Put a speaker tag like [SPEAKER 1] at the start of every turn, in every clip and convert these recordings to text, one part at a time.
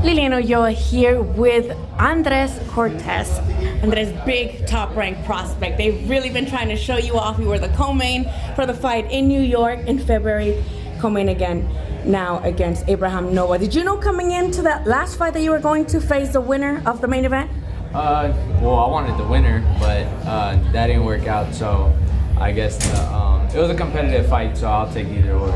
[SPEAKER 1] LilyUlloa here with Andres Cortes. Andres, big top-ranked prospect. They've really been trying to show you off. You were the co-main for the fight in New York in February. Co-main again now against Abraham Noah. Did you know coming into that last fight that you were going to face the winner of the main event?
[SPEAKER 2] Well, I wanted the winner, but that didn't work out. So I guess it was a competitive fight, so I'll take either or.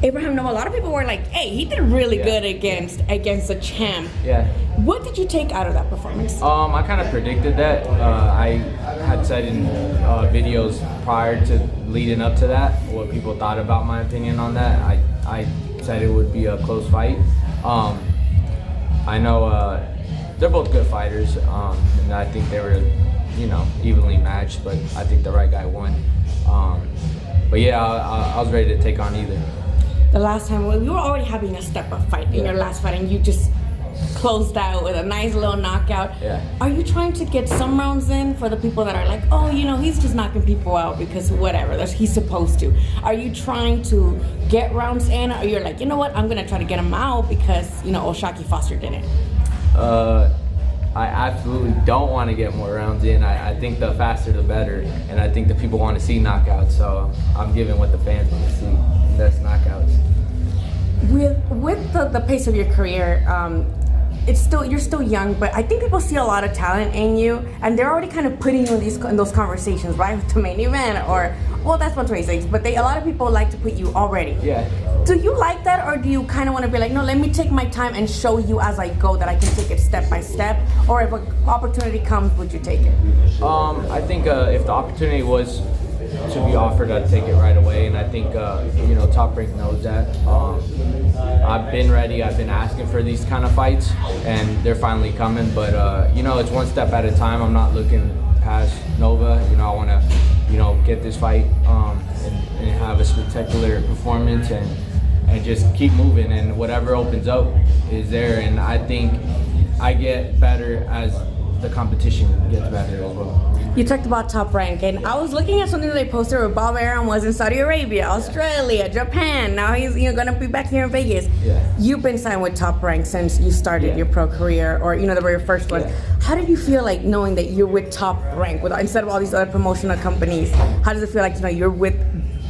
[SPEAKER 1] Abraham Noah, a lot of people were like, hey, he did really good against the champ.
[SPEAKER 2] Yeah.
[SPEAKER 1] What did you take out of that performance?
[SPEAKER 2] I kind of predicted that. I had said in videos prior to leading up to that what people thought about my opinion on that. I said it would be a close fight. I know they're both good fighters, and I think they were, evenly matched, but I think the right guy won. But yeah, I was ready to take on either.
[SPEAKER 1] The last time, you were already having a step-up fight in your last fight, and you just closed out with a nice little knockout.
[SPEAKER 2] Yeah.
[SPEAKER 1] Are you trying to get some rounds in for the people that are like, oh, he's just knocking people out because whatever, he's supposed to? Are you trying to get rounds in, or you're like, you know what, I'm going to try to get him out because, O'Shaquie Foster didn't?
[SPEAKER 2] I absolutely don't want to get more rounds in. I think the faster the better, and I think the people want to see knockouts, so I'm giving what the fans want to see, and that's knockouts.
[SPEAKER 1] With the pace of your career, you're still young, but I think people see a lot of talent in you, and they're already kind of putting you in those conversations, right, with the main event, or, well, that's 126, but a lot of people like to put you already.
[SPEAKER 2] Yeah.
[SPEAKER 1] Do you like that, or do you kind of want to be like, no, let me take my time and show you as I go that I can take it step by step, or if an opportunity comes, would you take it?
[SPEAKER 2] I think if the opportunity was to be offered, I'd take it right away, and I think Top Rank knows that. I've been ready. I've been asking for these kind of fights, and they're finally coming. But it's one step at a time. I'm not looking past Nova. I want to get this fight and have a spectacular performance and just keep moving. And whatever opens up is there. And I think I get better as the competition gets better as well.
[SPEAKER 1] You talked about Top Rank, and I was looking at something that they posted where Bob Arum was in Saudi Arabia, Australia, Japan. Now he's going to be back here in Vegas.
[SPEAKER 2] Yeah.
[SPEAKER 1] You've been signed with Top Rank since you started your pro career, or the very first one.
[SPEAKER 2] Yeah.
[SPEAKER 1] How did you feel like knowing that you're with Top Rank instead of all these other promotional companies? How does it feel like you're with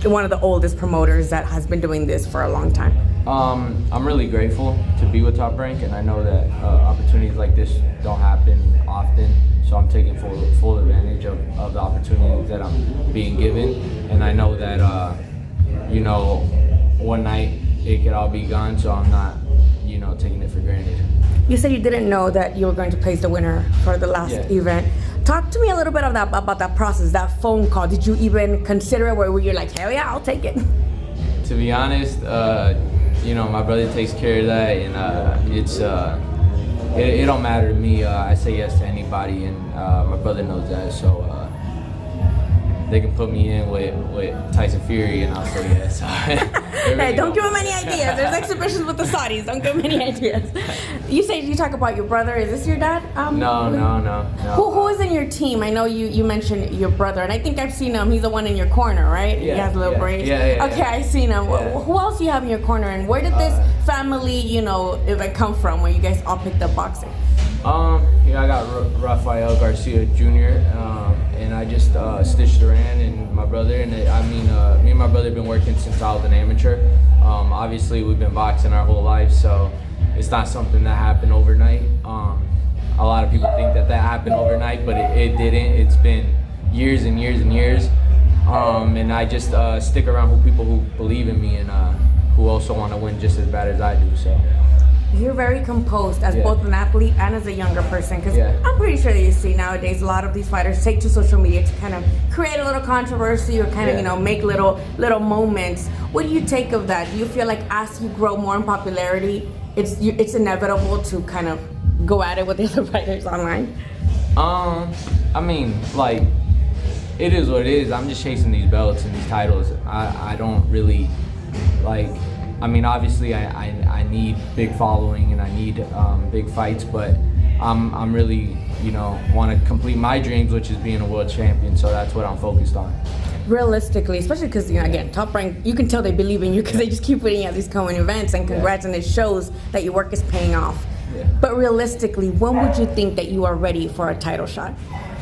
[SPEAKER 1] one of the oldest promoters that has been doing this for a long time?
[SPEAKER 2] I'm really grateful to be with Top Rank, and I know that opportunities like this don't happen often, so I'm taking full advantage of the opportunities that I'm being given, and I know that one night it could all be gone, so I'm not taking it for granted.
[SPEAKER 1] You said you didn't know that you were going to place the winner for the last event. Talk to me a little bit about that process, that phone call. Did you even consider it where you're like, hell yeah, I'll take it?
[SPEAKER 2] To be honest, my brother takes care of that, and it don't matter to me. I say yes to anybody, and my brother knows that, so they can put me in with Tyson Fury, and I'll say yes.
[SPEAKER 1] Hey, don't give him any ideas. There's exhibitions with the Saudis. Don't give him any ideas. You talk about your brother. Is this your dad?
[SPEAKER 2] No.
[SPEAKER 1] Who is in your team? I know you mentioned your brother, and I think I've seen him. He's the one in your corner, right?
[SPEAKER 2] Yeah,
[SPEAKER 1] he has little braids.
[SPEAKER 2] Yeah.
[SPEAKER 1] Okay, I've seen him.
[SPEAKER 2] Yeah.
[SPEAKER 1] Who else do you have in your corner, and where did this family, event come from, where you guys all picked up boxing?
[SPEAKER 2] I got Rafael Garcia Jr., and I just stitched Duran and my brother, and me and my brother have been working since I was an amateur. Obviously, we've been boxing our whole life, so it's not something that happened overnight. A lot of people think that happened overnight, but it didn't. It's been years and years and years, and I just stick around with people who believe in me and who also want to win just as bad as I do. So.
[SPEAKER 1] You're very composed as both an athlete and as a younger person, because I'm pretty sure that you see nowadays a lot of these fighters take to social media to kind of create a little controversy or kind of make little moments. What do you take of that? Do you feel like as you grow more in popularity, it's inevitable to kind of go at it with the other fighters online?
[SPEAKER 2] It is what it is. I'm just chasing these belts and these titles. I don't really obviously I need big following and I need big fights, but I'm really want to complete my dreams, which is being a world champion. So that's what I'm focused on.
[SPEAKER 1] Realistically, especially because, again, Top Rank, you can tell they believe in you because they just keep putting out these co-main events, and congrats, and it shows that your work is paying off. Yeah. But realistically, when would you think that you are ready for a title shot?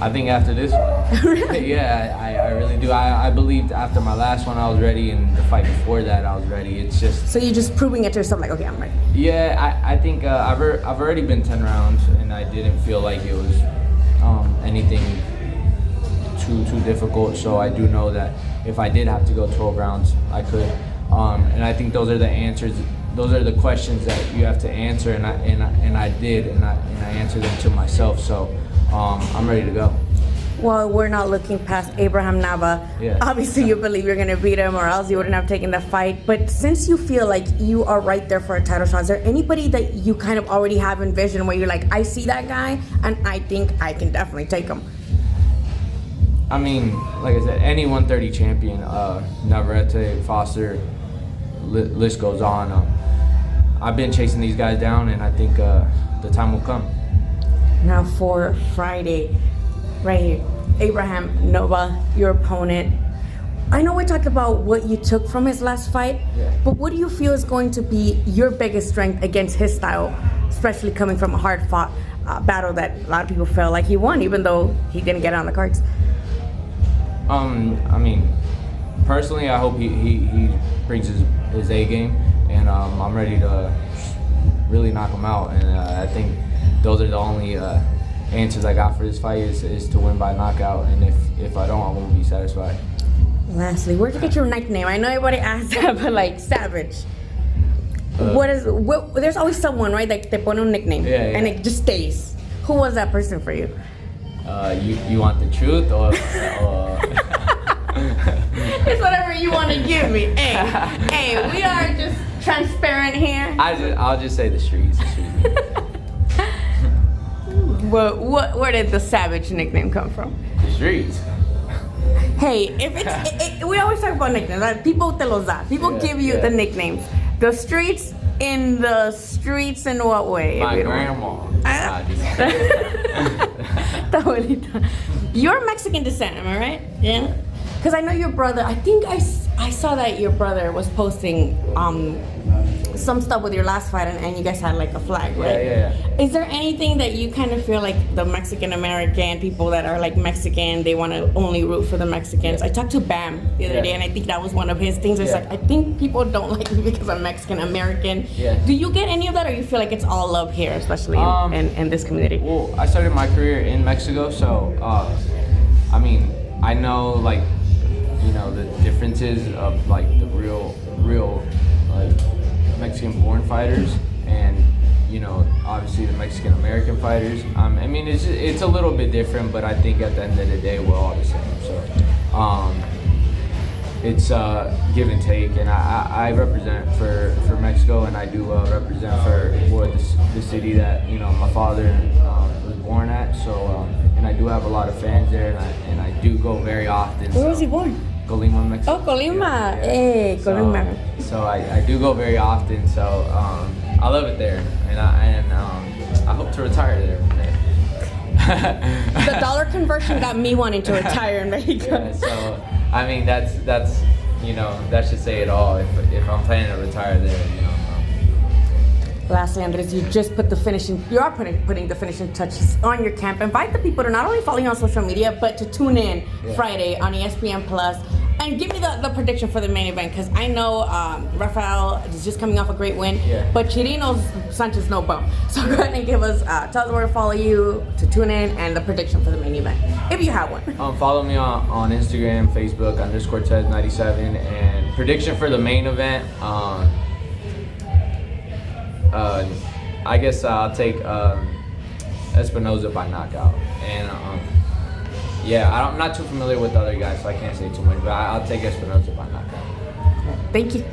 [SPEAKER 2] I think after this one.
[SPEAKER 1] Really?
[SPEAKER 2] Yeah, I really do. I believed after my last one I was ready, and the fight before that I was ready. It's just...
[SPEAKER 1] So you're just proving it to yourself, like, okay, I'm ready.
[SPEAKER 2] Yeah, I think I've already been 10 rounds, and I didn't feel like it was anything too difficult. So I do know that if I did have to go 12 rounds, I could. And I think those are the answers. Those are the questions that you have to answer, and I did, and I answered them to myself. So I'm ready to go.
[SPEAKER 1] Well, we're not looking past Abraham Nava.
[SPEAKER 2] Yeah.
[SPEAKER 1] Obviously, you believe you're going to beat him, or else you wouldn't have taken the fight. But since you feel like you are right there for a title shot, is there anybody that you kind of already have envisioned where you're like, I see that guy, and I think I can definitely take him?
[SPEAKER 2] I mean, like I said, any 130 champion, Navarrete, Foster, list goes on. I've been chasing these guys down, and I think the time will come.
[SPEAKER 1] Now for Friday, right here, Abraham Nova, your opponent. I know we talked about what you took from his last fight, but what do you feel is going to be your biggest strength against his style, especially coming from a hard-fought battle that a lot of people felt like he won, even though he didn't get on the cards?
[SPEAKER 2] I mean, personally, I hope he brings his A game, and I'm ready to really knock him out. And I think those are the only answers I got for this fight is to win by knockout. And if I don't, I won't be satisfied.
[SPEAKER 1] Lastly, where'd you get your nickname? I know everybody asks that, but like Savage. What? There's always someone, right? Like they put a nickname, and it just stays. Who was that person for you?
[SPEAKER 2] You want the truth or
[SPEAKER 1] It's whatever you want to give me. Hey, we are just transparent here.
[SPEAKER 2] I'll just say the streets.
[SPEAKER 1] Where did the Savage nickname come from?
[SPEAKER 2] The streets.
[SPEAKER 1] Hey, if it's we always talk about nicknames. Like, people te los da. People give you the nicknames. The streets. In the streets, in what way?
[SPEAKER 2] My grandma.
[SPEAKER 1] You're Mexican descent, am I right? Yeah. Because I know your brother. I think I saw that your brother was posting some stuff with your last fight, and you guys had like a flag, right?
[SPEAKER 2] Yeah.
[SPEAKER 1] Is there anything that you kind of feel like the Mexican American people that are like Mexican, they want to only root for the Mexicans? I talked to Bam the other day, and I think that was one of his things. It's like, I think people don't like me because I'm Mexican American.
[SPEAKER 2] Yeah.
[SPEAKER 1] Do you get any of that, or you feel like it's all love here, especially in this community?
[SPEAKER 2] Well, I started my career in Mexico, so I mean, I know like, the differences of like the real like Mexican-born fighters and obviously the Mexican-American fighters. I mean, it's a little bit different, but I think at the end of the day we're all the same. So it's give and take, and I represent for Mexico, and I do represent for the city that my father was born at. So and I do have a lot of fans there, and I do go very often.
[SPEAKER 1] Where was he born?
[SPEAKER 2] Colima, Mexico.
[SPEAKER 1] Oh, Colima. Hey, Colima.
[SPEAKER 2] So I do go very often. So I love it there, and I hope to retire there one day.
[SPEAKER 1] The dollar conversion got me wanting to retire in Mexico.
[SPEAKER 2] Yeah, so I mean that's that should say it all. If I'm planning to retire there,
[SPEAKER 1] Lastly, Andres, you just put you are putting the finishing touches on your camp. Invite the people to not only follow you on social media, but to tune in Friday on Espn Plus. And give me the prediction for the main event, because I know Rafael is just coming off a great win, but Chirino's Sanchez no bum. So go ahead and give us, tell us where to follow you, to tune in, and the prediction for the main event, if you have one.
[SPEAKER 2] Follow me on Instagram, Facebook, Andres Cortes 97, and prediction for the main event. I guess I'll take Espinoza by knockout, and I'm not too familiar with the other guys, so I can't say too much, but I'll take Espinoza by knockout.
[SPEAKER 1] Thank you.